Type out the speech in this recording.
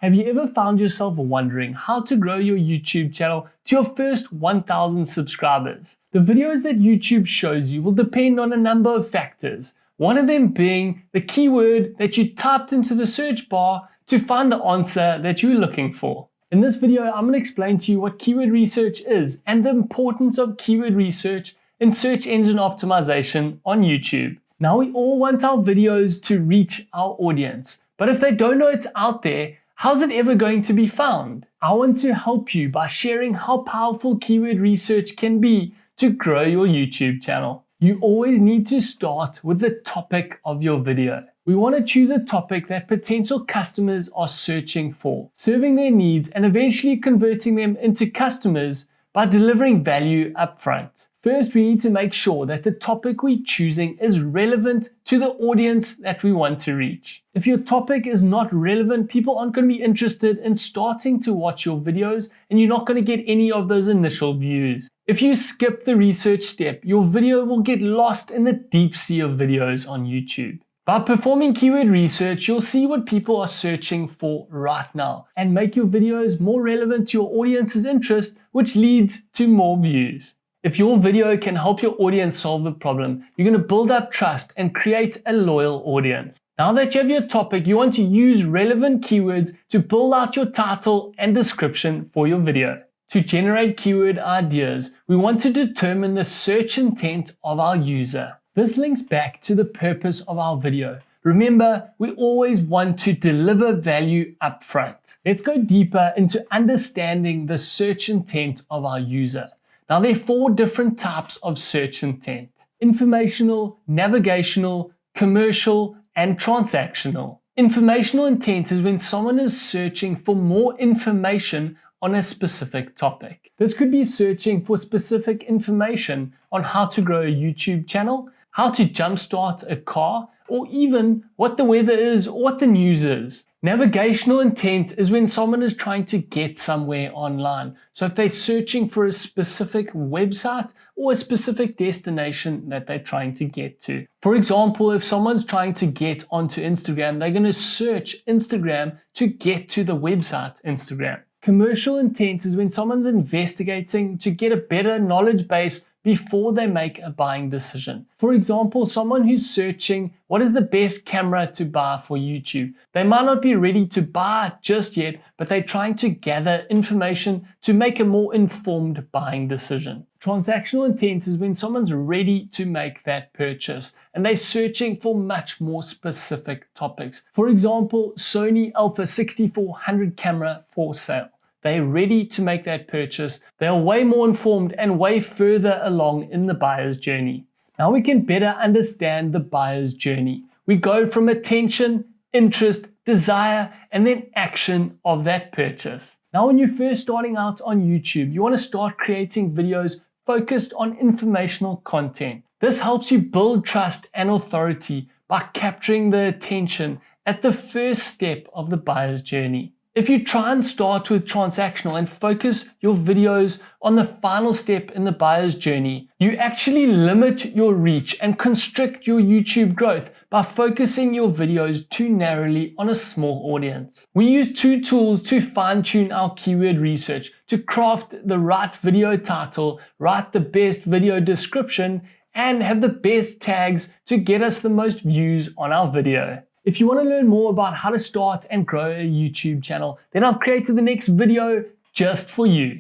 Have you ever found yourself wondering how to grow your YouTube channel to your first 1,000 subscribers? The videos that YouTube shows you will depend on a number of factors, one of them being the keyword that you typed into the search bar to find the answer that you're looking for. In this video, I'm going to explain to you what keyword research is and the importance of keyword research in search engine optimization on YouTube. Now, we all want our videos to reach our audience, but if they don't know it's out there, how's it ever going to be found? I want to help you by sharing how powerful keyword research can be to grow your YouTube channel. You always need to start with the topic of your video. We want to choose a topic that potential customers are searching for, serving their needs and eventually converting them into customers by delivering value upfront. First, we need to make sure that the topic we're choosing is relevant to the audience that we want to reach. If your topic is not relevant, people aren't going to be interested in starting to watch your videos and you're not going to get any of those initial views. If you skip the research step, your video will get lost in the deep sea of videos on YouTube. By performing keyword research, you'll see what people are searching for right now and make your videos more relevant to your audience's interest, which leads to more views. If your video can help your audience solve a problem, you're going to build up trust and create a loyal audience. Now that you have your topic, you want to use relevant keywords to build out your title and description for your video. To generate keyword ideas, we want to determine the search intent of our user. This links back to the purpose of our video. Remember, we always want to deliver value upfront. Let's go deeper into understanding the search intent of our user. Now, there are 4 different types of search intent: informational, navigational, commercial, and transactional. Informational intent is when someone is searching for more information on a specific topic. This could be searching for specific information on how to grow a YouTube channel, how to jumpstart a car, or even what the weather is or what the news is. Navigational intent is when someone is trying to get somewhere online. So if they're searching for a specific website or a specific destination that they're trying to get to. For example, if someone's trying to get onto Instagram, they're going to search Instagram to get to the website Instagram. Commercial intent is when someone's investigating to get a better knowledge base before they make a buying decision. For example, someone who's searching what is the best camera to buy for YouTube. They might not be ready to buy it just yet, but they're trying to gather information to make a more informed buying decision. Transactional intent is when someone's ready to make that purchase and they're searching for much more specific topics. For example, Sony Alpha 6400 camera for sale. They're ready to make that purchase. They're way more informed and way further along in the buyer's journey. Now we can better understand the buyer's journey. We go from attention, interest, desire, and then action of that purchase. Now, when you're first starting out on YouTube, you want to start creating videos focused on informational content. This helps you build trust and authority by capturing the attention at the first step of the buyer's journey. If you try and start with transactional and focus your videos on the final step in the buyer's journey, you actually limit your reach and constrict your YouTube growth by focusing your videos too narrowly on a small audience. We use 2 tools to fine-tune our keyword research to craft the right video title, write the best video description, and have the best tags to get us the most views on our video. If you want to learn more about how to start and grow a YouTube channel, then I've created the next video just for you.